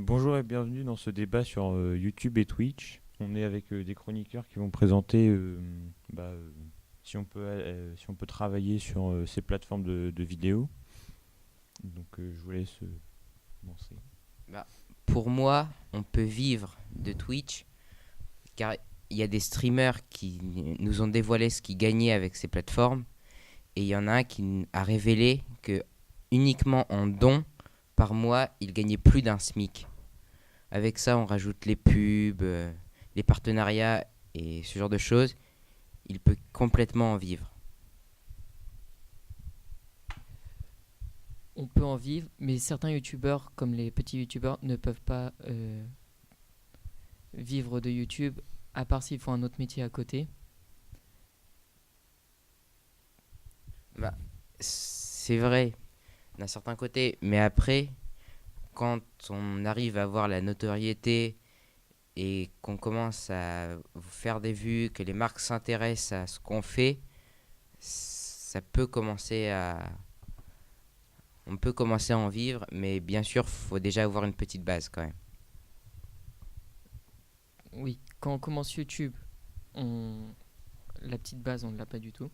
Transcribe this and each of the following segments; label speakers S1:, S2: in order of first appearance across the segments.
S1: Bonjour et bienvenue dans ce débat sur YouTube et Twitch. On est avec des chroniqueurs qui vont présenter bah, si on peut travailler sur ces plateformes de vidéos. Donc je vous laisse commencer.
S2: Bah, pour moi, on peut vivre de Twitch car il y a des streamers qui nous ont dévoilé ce qu'ils gagnaient avec ces plateformes et il y en a un qui a révélé que uniquement en dons par mois, il gagnait plus d'un SMIC. Avec ça, on rajoute les pubs, les partenariats et ce genre de choses. Il peut complètement en vivre.
S3: On peut en vivre, mais certains youtubeurs, comme les petits youtubeurs, ne peuvent pas vivre de YouTube, à part s'ils font un autre métier à côté.
S2: Bah, c'est vrai d'un certain côté, mais après, quand on arrive à avoir la notoriété et qu'on commence à faire des vues, que les marques s'intéressent à ce qu'on fait, ça peut commencer à... On peut commencer à en vivre, mais bien sûr, il faut déjà avoir une petite base quand même.
S3: Oui, quand on commence YouTube, on... la petite base, on ne l'a pas du tout.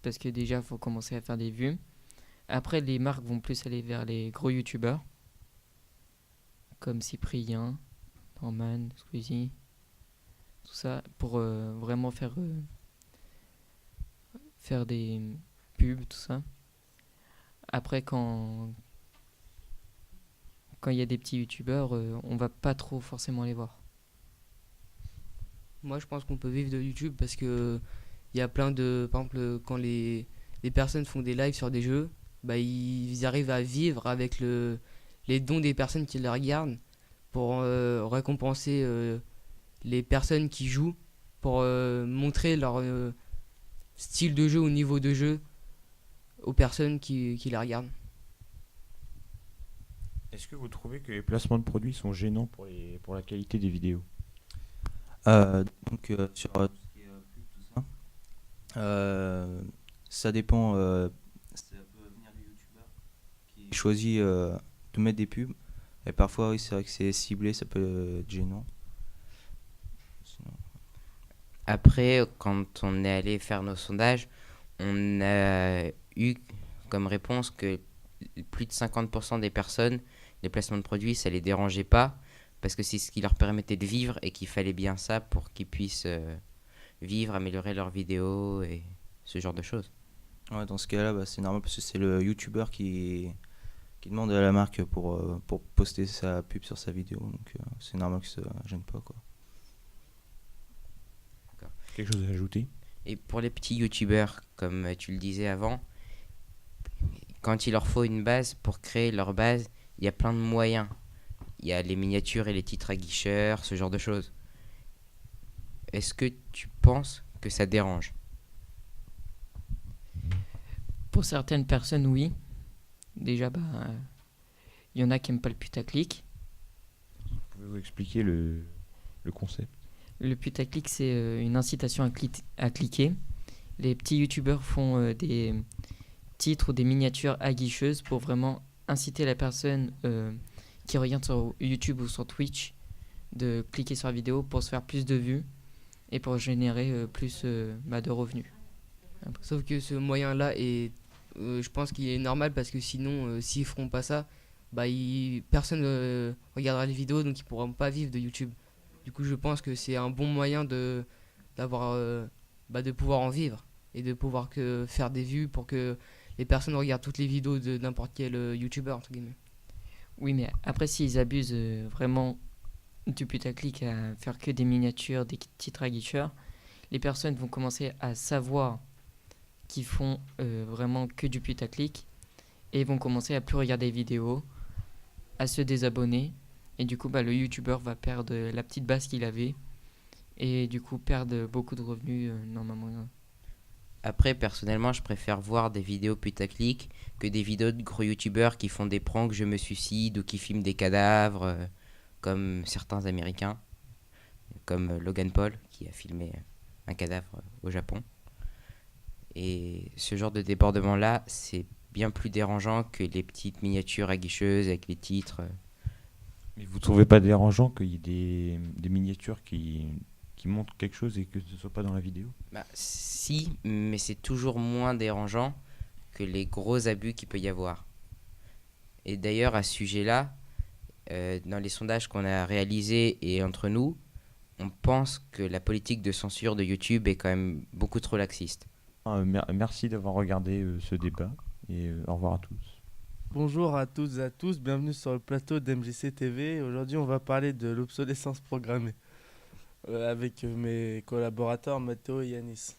S3: Parce que déjà, il faut commencer à faire des vues. Après, les marques vont plus aller vers les gros youtubeurs, comme Cyprien, Norman, Squeezie, tout ça, pour vraiment faire des pubs, tout ça. Après, quand il y a des petits youtubeurs, on va pas trop forcément les voir.
S4: Moi, je pense qu'on peut vivre de YouTube parce que il y a plein de. Par exemple, quand les personnes font des lives sur des jeux, bah, ils arrivent à vivre avec les dons des personnes qui les regardent pour récompenser les personnes qui jouent, pour montrer leur style de jeu ou niveau de jeu aux personnes qui les regardent.
S1: Est-ce que vous trouvez que les placements de produits sont gênants pour la qualité des vidéos?
S5: Sur tout ce qui est pub, tout ça, ça dépend. Ça peut venir du youtubeur qui choisit de mettre des pubs. Et parfois, oui, c'est vrai que c'est ciblé, ça peut être gênant. Sinon,
S2: Après, quand on est allé faire nos sondages, on a eu comme réponse que plus de 50% des personnes, les placements de produits, ça les dérangeait pas, parce que c'est ce qui leur permettait de vivre et qu'il fallait bien ça pour qu'ils puissent vivre, améliorer leurs vidéos et ce genre de choses.
S5: ouais, dans ce cas-là, bah, c'est normal parce que c'est le youtubeur qui demande à la marque pour poster sa pub sur sa vidéo. Donc c'est normal que ça gêne pas, quoi.
S1: Quelque chose à ajouter?
S2: Et pour les petits youtubeurs, comme tu le disais avant, quand il leur faut une base pour créer leur base, il y a plein de moyens. Il y a les miniatures et les titres aguicheurs, ce genre de choses. Est-ce que tu penses que ça dérange?
S3: Pour certaines personnes, oui. Déjà, il y en a qui aiment pas le putaclic.
S1: Pouvez-vous expliquer le concept?
S3: Le putaclic, c'est une incitation à cliquer. Les petits youtubeurs font des titres ou des miniatures aguicheuses pour vraiment inciter la personne qui regarde sur YouTube ou sur Twitch de cliquer sur la vidéo pour se faire plus de vues et pour générer plus de revenus.
S4: Sauf que ce moyen-là je pense qu'il est normal parce que sinon, s'ils feront pas ça, bah, personne regardera les vidéos donc ils pourront pas vivre de YouTube. Du coup, je pense que c'est un bon moyen d'avoir, de pouvoir en vivre et de pouvoir faire des vues pour que les personnes regardent toutes les vidéos de n'importe quel YouTuber, entre guillemets.
S3: Oui, mais après, s'ils abusent vraiment du putaclic à faire que des miniatures, des titres aguicheurs, les personnes vont commencer à savoir qu'ils font vraiment que du putaclic et vont commencer à plus regarder les vidéos, à se désabonner. Et du coup, le youtubeur va perdre la petite base qu'il avait et du coup perdre beaucoup de revenus normalement.
S2: Après, personnellement, je préfère voir des vidéos putaclic que des vidéos de gros youtubeurs qui font des pranks je me suicide ou qui filment des cadavres, comme certains américains, comme Logan Paul qui a filmé un cadavre au Japon. Et ce genre de débordement-là, c'est bien plus dérangeant que les petites miniatures aguicheuses avec les titres.
S1: Mais vous trouvez pas dérangeant qu'il y ait des miniatures qui montrent quelque chose et que ce soit pas dans la vidéo?
S2: Bah, si, mais c'est toujours moins dérangeant que les gros abus qu'il peut y avoir. Et d'ailleurs, à ce sujet-là, dans les sondages qu'on a réalisés et entre nous, on pense que la politique de censure de YouTube est quand même beaucoup trop laxiste.
S1: Merci d'avoir regardé ce débat et au revoir à tous.
S6: Bonjour à toutes et à tous, bienvenue sur le plateau d'MJC TV. Aujourd'hui, on va parler de l'obsolescence programmée avec mes collaborateurs Mathéo et Yanis.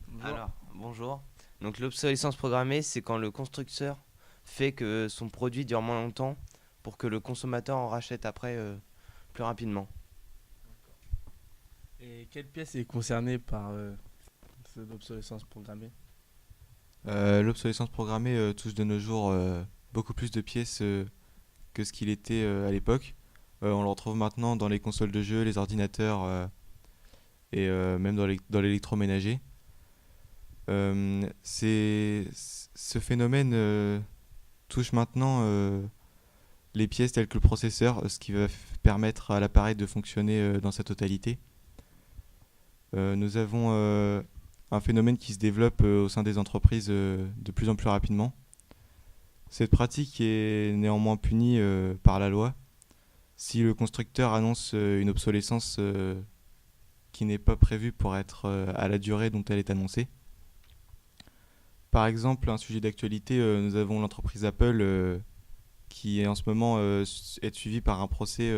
S6: Bonjour.
S7: Alors, bonjour. Donc l'obsolescence programmée, c'est quand le constructeur fait que son produit dure moins longtemps pour que le consommateur en rachète après plus rapidement.
S6: Et quelle pièce est concernée par l'obsolescence programmée?
S8: L'obsolescence programmée touche de nos jours beaucoup plus de pièces que ce qu'il était à l'époque. On le retrouve maintenant dans les consoles de jeux, les ordinateurs et même dans l'électroménager. Ce phénomène touche maintenant les pièces telles que le processeur, ce qui va permettre à l'appareil de fonctionner dans sa totalité. Nous avons un phénomène qui se développe au sein des entreprises de plus en plus rapidement. Cette pratique est néanmoins punie par la loi. Si le constructeur annonce une obsolescence qui n'est pas prévue pour être à la durée dont elle est annoncée. Par exemple, un sujet d'actualité, nous avons l'entreprise Apple qui est en ce moment est suivie par un procès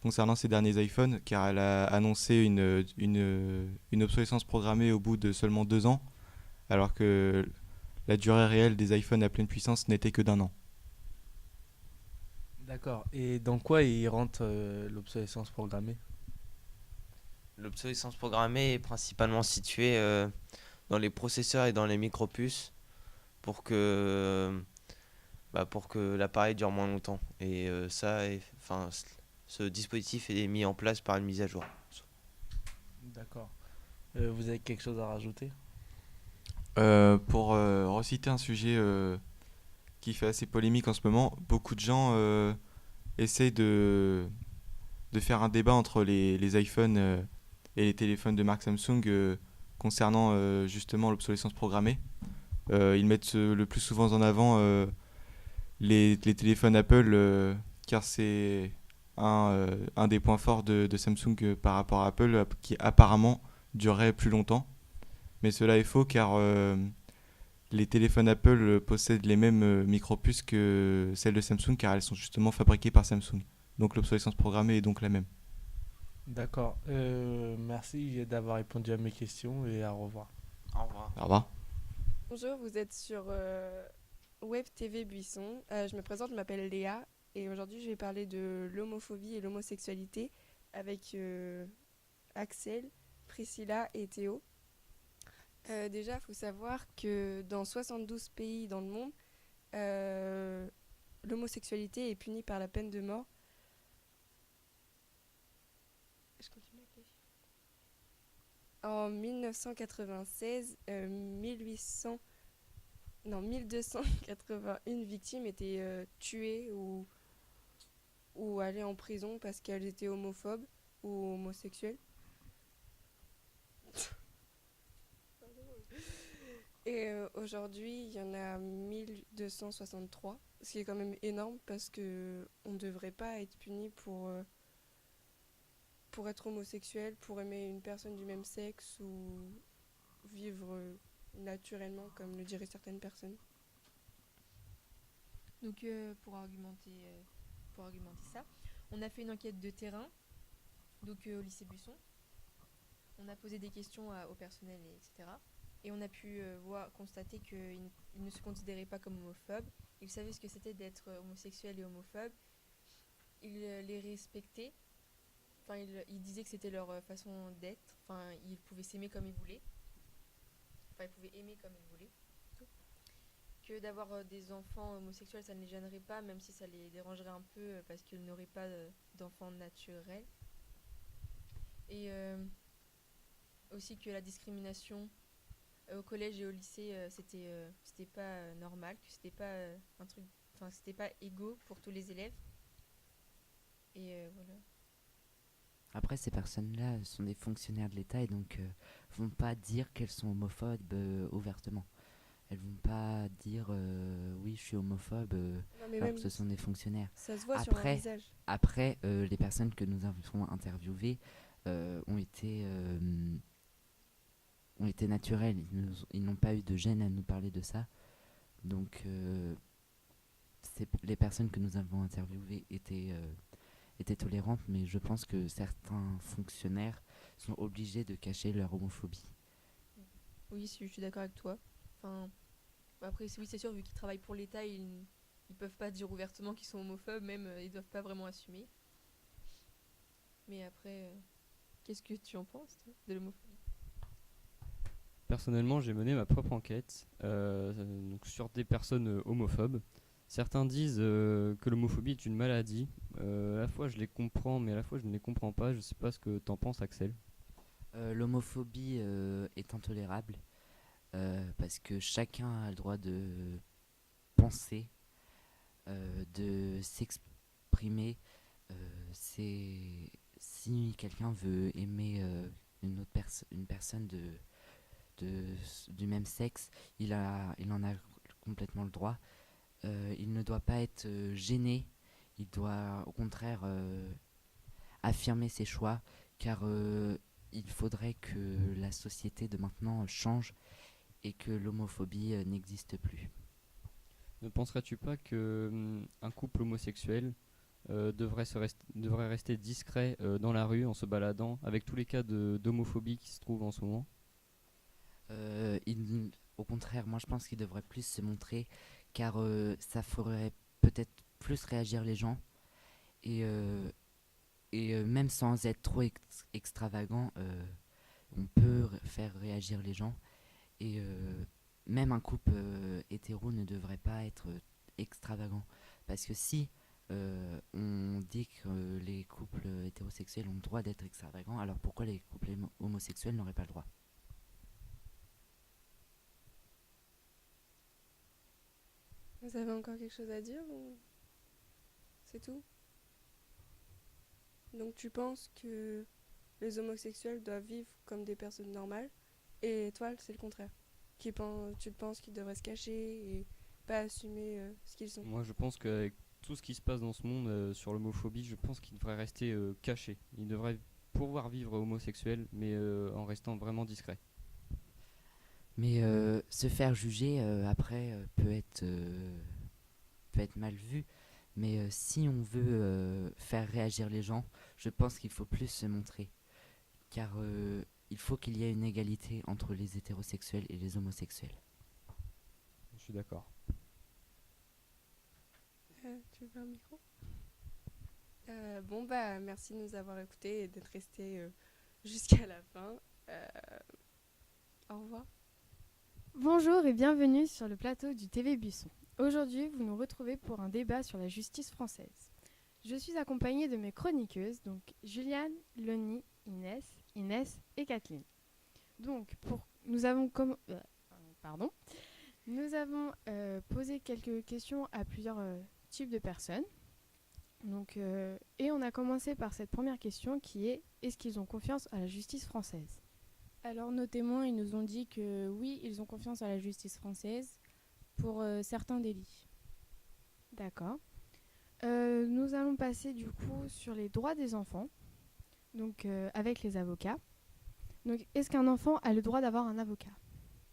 S8: concernant ses derniers iPhones, car elle a annoncé une obsolescence programmée au bout de seulement 2 ans, alors que la durée réelle des iPhones à pleine puissance n'était que d'1 an.
S6: D'accord. Et dans quoi il rentre l'obsolescence programmée?
S7: L'obsolescence programmée est principalement située dans les processeurs et dans les micropuces pour que l'appareil dure moins longtemps. Et ce dispositif est mis en place par une mise à jour.
S6: D'accord. Vous avez quelque chose à rajouter?
S8: Pour reciter un sujet qui fait assez polémique en ce moment, beaucoup de gens essayent de faire un débat entre les iPhones et les téléphones de marque Samsung concernant justement l'obsolescence programmée. Ils mettent le plus souvent en avant les téléphones Apple car c'est un des points forts de Samsung par rapport à Apple qui apparemment durerait plus longtemps. Mais cela est faux car les téléphones Apple possèdent les mêmes micropuces que celles de Samsung car elles sont justement fabriquées par Samsung. Donc l'obsolescence programmée est donc la même.
S6: D'accord. Merci d'avoir répondu à mes questions et au revoir.
S7: Au revoir.
S8: Au revoir.
S9: Bonjour, vous êtes sur Web TV Buisson. Je me présente, je m'appelle Léa et aujourd'hui je vais parler de l'homophobie et l'homosexualité avec Axel, Priscilla et Théo. Déjà, il faut savoir que dans 72 pays dans le monde, l'homosexualité est punie par la peine de mort. Je continue avec les chiffres. En 1996, 1281 victimes étaient tuées ou allaient en prison parce qu'elles étaient homophobes ou homosexuelles. Et aujourd'hui, il y en a 1263, ce qui est quand même énorme parce que on ne devrait pas être puni pour être homosexuel, pour aimer une personne du même sexe ou vivre naturellement, comme le diraient certaines personnes.
S10: Donc pour argumenter ça, on a fait une enquête de terrain donc, au lycée Buisson. On a posé des questions au personnel, etc. Et on a pu constater qu'ils ne se considéraient pas comme homophobes. Ils savaient ce que c'était d'être homosexuel et homophobe. Ils les respectaient. Enfin, ils disaient que c'était leur façon d'être. Enfin, ils pouvaient s'aimer comme ils voulaient. Enfin, ils pouvaient aimer comme ils voulaient. Que d'avoir des enfants homosexuels, ça ne les gênerait pas, même si ça les dérangerait un peu parce qu'ils n'auraient pas d'enfants naturels. Et aussi que la discrimination au collège et au lycée, c'était pas normal, que c'était pas un truc, enfin c'était pas égaux pour tous les élèves. Et voilà.
S2: Après, ces personnes-là sont des fonctionnaires de l'État et donc vont pas dire qu'elles sont homophobes ouvertement. Elles vont pas dire oui, je suis homophobe
S9: Non, mais
S2: alors
S9: même,
S2: que ce sont des fonctionnaires.
S9: ça se voit sur leur
S2: Après,
S9: visage.
S2: après les personnes que nous avons interviewées ont été naturelles. Ils n'ont pas eu de gêne à nous parler de ça. Donc, les personnes que nous avons interviewées étaient tolérantes, mais je pense que certains fonctionnaires sont obligés de cacher leur homophobie.
S10: Oui, je suis d'accord avec toi. Enfin, après, oui, c'est sûr, vu qu'ils travaillent pour l'État, ils peuvent pas dire ouvertement qu'ils sont homophobes, même ils doivent pas vraiment assumer. Mais après, qu'est-ce que tu en penses, toi, de l'homophobie?
S11: Personnellement, j'ai mené ma propre enquête donc sur des personnes homophobes. Certains disent que l'homophobie est une maladie. À la fois, je les comprends, mais à la fois, je ne les comprends pas. Je sais pas ce que t'en penses, Axel.
S2: L'homophobie est intolérable parce que chacun a le droit de penser, de s'exprimer. Si quelqu'un veut aimer une personne du même sexe, il en a complètement le droit. Il ne doit pas être gêné, il doit au contraire affirmer ses choix, car il faudrait que la société de maintenant change et que l'homophobie n'existe plus.
S11: Ne penserais-tu pas que un couple homosexuel devrait rester discret dans la rue en se baladant, avec tous les cas d'homophobie qui se trouvent en ce moment?
S2: Au contraire, moi je pense qu'il devrait plus se montrer, car ça ferait peut-être plus réagir les gens et même sans être trop extravagant, on peut faire réagir les gens et même un couple hétéro ne devrait pas être extravagant, parce que si on dit que les couples hétérosexuels ont le droit d'être extravagants, alors pourquoi les couples homosexuels n'auraient pas le droit?
S9: Vous avez encore quelque chose à dire ou c'est tout? Donc tu penses que les homosexuels doivent vivre comme des personnes normales et toi c'est le contraire. Tu penses qu'ils devraient se cacher et pas assumer ce qu'ils sont.
S11: Moi, je pense qu'avec tout ce qui se passe dans ce monde sur l'homophobie, je pense qu'il devrait rester caché. Il devrait pouvoir vivre homosexuel, mais en restant vraiment discret.
S2: Mais se faire juger après peut être mal vu. Mais si on veut faire réagir les gens, je pense qu'il faut plus se montrer. Car il faut qu'il y ait une égalité entre les hétérosexuels et les homosexuels.
S11: Je suis d'accord.
S9: Tu veux un micro? Bon bah merci de nous avoir écoutés et d'être restés jusqu'à la fin. Au revoir.
S12: Bonjour et bienvenue sur le plateau du TV Buisson. Aujourd'hui, vous nous retrouvez pour un débat sur la justice française. Je suis accompagnée de mes chroniqueuses, donc Juliane, Loni, Inès et Kathleen. Donc, nous avons posé quelques questions à plusieurs types de personnes. Donc, et on a commencé par cette première question qui est: est-ce qu'ils ont confiance à la justice française?
S13: Alors nos témoins, ils nous ont dit que oui, ils ont confiance à la justice française pour certains délits.
S12: D'accord. Nous allons passer du coup sur les droits des enfants, donc avec les avocats. Donc, est-ce qu'un enfant a le droit d'avoir un avocat?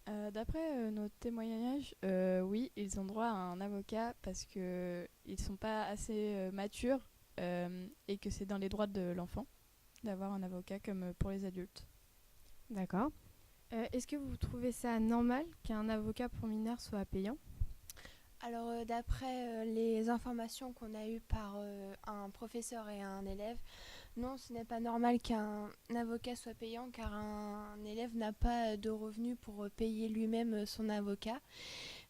S13: D'après notre témoignage, oui, ils ont droit à un avocat parce qu'ils ne sont pas assez matures et que c'est dans les droits de l'enfant d'avoir un avocat comme pour les adultes.
S12: D'accord. Est-ce que vous trouvez ça normal qu'un avocat pour mineur soit payant?
S14: Alors d'après les informations qu'on a eues par un professeur et un élève, non, ce n'est pas normal qu'un avocat soit payant car un élève n'a pas de revenus pour payer lui-même son avocat.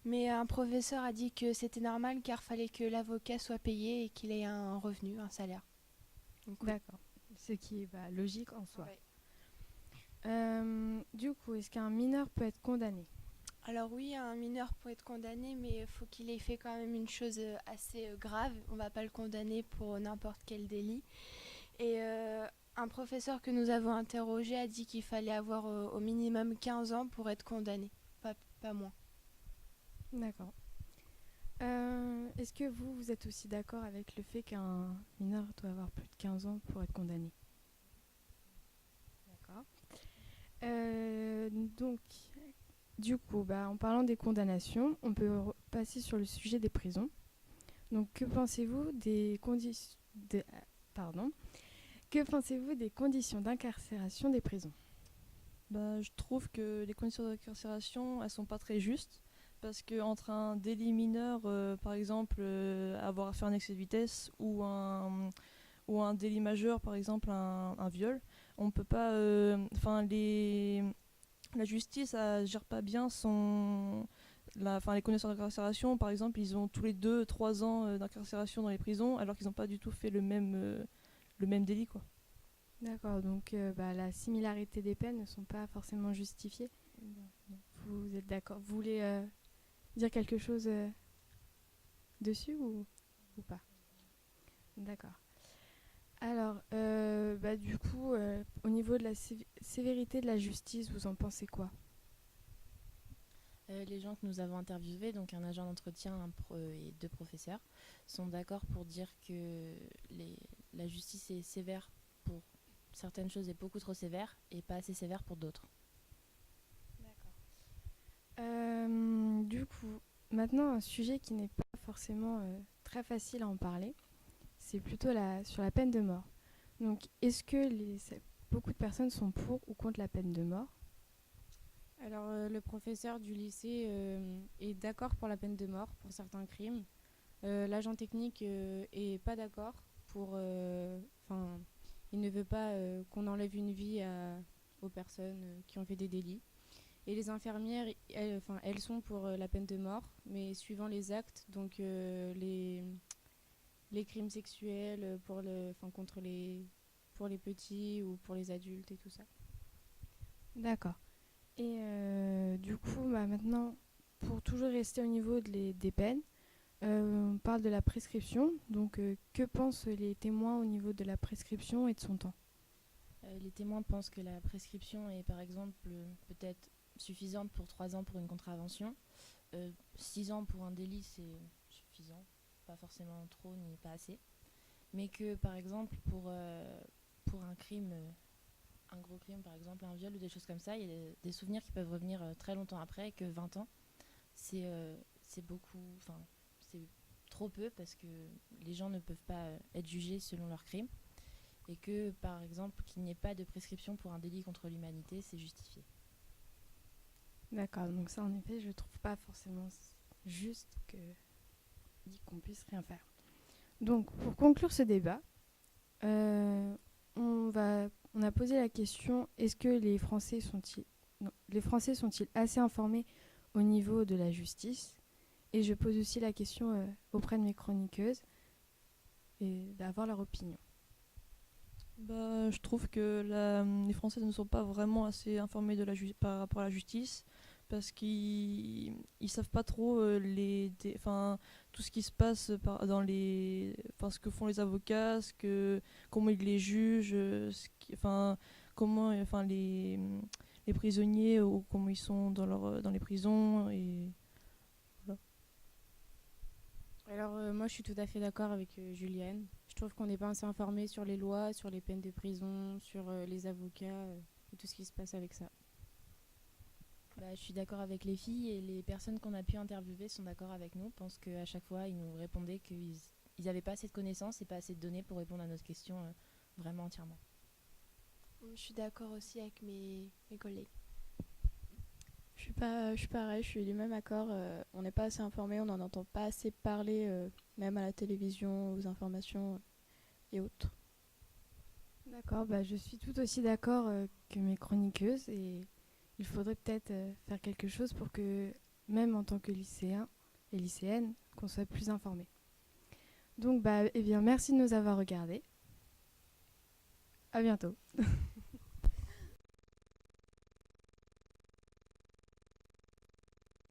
S14: Mais un professeur a dit que c'était normal car fallait que l'avocat soit payé et qu'il ait un revenu, un salaire.
S12: Donc, oui. D'accord, ce qui est logique en soi.
S14: Ouais.
S12: Du coup, est-ce qu'un mineur peut être condamné?
S14: Alors oui, un mineur peut être condamné, mais il faut qu'il ait fait quand même une chose assez grave. On va pas le condamner pour n'importe quel délit. Et un professeur que nous avons interrogé a dit qu'il fallait avoir au minimum 15 ans pour être condamné, pas moins.
S12: D'accord. Est-ce que vous êtes aussi d'accord avec le fait qu'un mineur doit avoir plus de 15 ans pour être condamné? D'accord. Donc, du coup, en parlant des condamnations, on peut passer sur le sujet des prisons. Donc, que pensez-vous des conditions d'incarcération des prisons?
S15: Je trouve que les conditions d'incarcération, elles sont pas très justes. Parce qu'entre un délit mineur, par exemple, avoir fait un excès de vitesse, ou un délit majeur, par exemple, un viol, on peut pas. La justice, elle gère pas bien les conditions d'incarcération. Par exemple, ils ont tous les 2-3 ans d'incarcération dans les prisons, alors qu'ils n'ont pas du tout fait le même délit, quoi.
S12: D'accord, donc la similarité des peines ne sont pas forcément justifiées. Vous êtes d'accord? Vous voulez dire quelque chose dessus ou pas? D'accord. Alors, du coup, au niveau de la sévérité de la justice, vous en pensez quoi?
S16: Les gens que nous avons interviewés, donc un agent d'entretien et 2 professeurs, sont d'accord pour dire que la justice est sévère pour certaines choses, est beaucoup trop sévère et pas assez sévère pour d'autres.
S12: Du coup, maintenant, un sujet qui n'est pas forcément très facile à en parler, c'est plutôt sur la peine de mort. Donc, est-ce que beaucoup de personnes sont pour ou contre la peine de mort?
S17: Alors, le professeur du lycée est d'accord pour la peine de mort pour certains crimes. L'agent technique est pas d'accord il ne veut pas qu'on enlève une vie aux personnes qui ont fait des délits. Et les infirmières, elles sont pour la peine de mort, mais suivant les actes, donc les crimes sexuels pour les petits ou pour les adultes et tout ça.
S12: D'accord. Et du coup, maintenant, pour toujours rester au niveau des peines, on parle de la prescription. Donc, que pensent les témoins au niveau de la prescription et de son temps?
S16: Les témoins pensent que la prescription est par exemple peut-être suffisante pour 3 ans pour une contravention. 6 ans pour un délit, c'est suffisant, pas forcément trop ni pas assez. Mais que par exemple pour un crime, un gros crime, par exemple un viol ou des choses comme ça, il y a des souvenirs qui peuvent revenir très longtemps après, que 20 ans, c'est beaucoup, c'est trop peu, parce que les gens ne peuvent pas être jugés selon leur crime. Et que par exemple qu'il n'y ait pas de prescription pour un délit contre l'humanité, c'est justifié.
S12: D'accord, donc ça en effet je trouve pas forcément juste qu'on puisse rien faire. Donc pour conclure ce débat, on a posé la question: est-ce que les Français sont-ils assez informés au niveau de la justice? Et je pose aussi la question auprès de mes chroniqueuses et d'avoir leur opinion.
S15: Je trouve que les Français ne sont pas vraiment assez informés par rapport à la justice, parce qu'ils savent pas trop tout ce qui se passe ce que font les avocats, comment ils les jugent, comment les prisonniers, ou comment ils sont dans les prisons, et voilà.
S17: Alors moi je suis tout à fait d'accord avec Juliane. Je trouve qu'on n'est pas assez informé sur les lois, sur les peines de prison, sur les avocats et tout ce qui se passe avec ça.
S16: Je suis d'accord avec les filles, et les personnes qu'on a pu interviewer sont d'accord avec nous. Pensent qu'à chaque fois ils nous répondaient qu'ils n'avaient pas assez de connaissances et pas assez de données pour répondre à nos questions vraiment entièrement.
S14: Je suis d'accord aussi avec mes collègues.
S13: Je suis pareil, je suis du même accord. On n'est pas assez informé, on n'en entend pas assez parler, même à la télévision, aux informations et autres.
S12: D'accord, je suis tout aussi d'accord que mes chroniqueuses, et il faudrait peut-être faire quelque chose pour que, même en tant que lycéens et lycéennes, qu'on soit plus informés. Donc, merci de nous avoir regardés. À bientôt.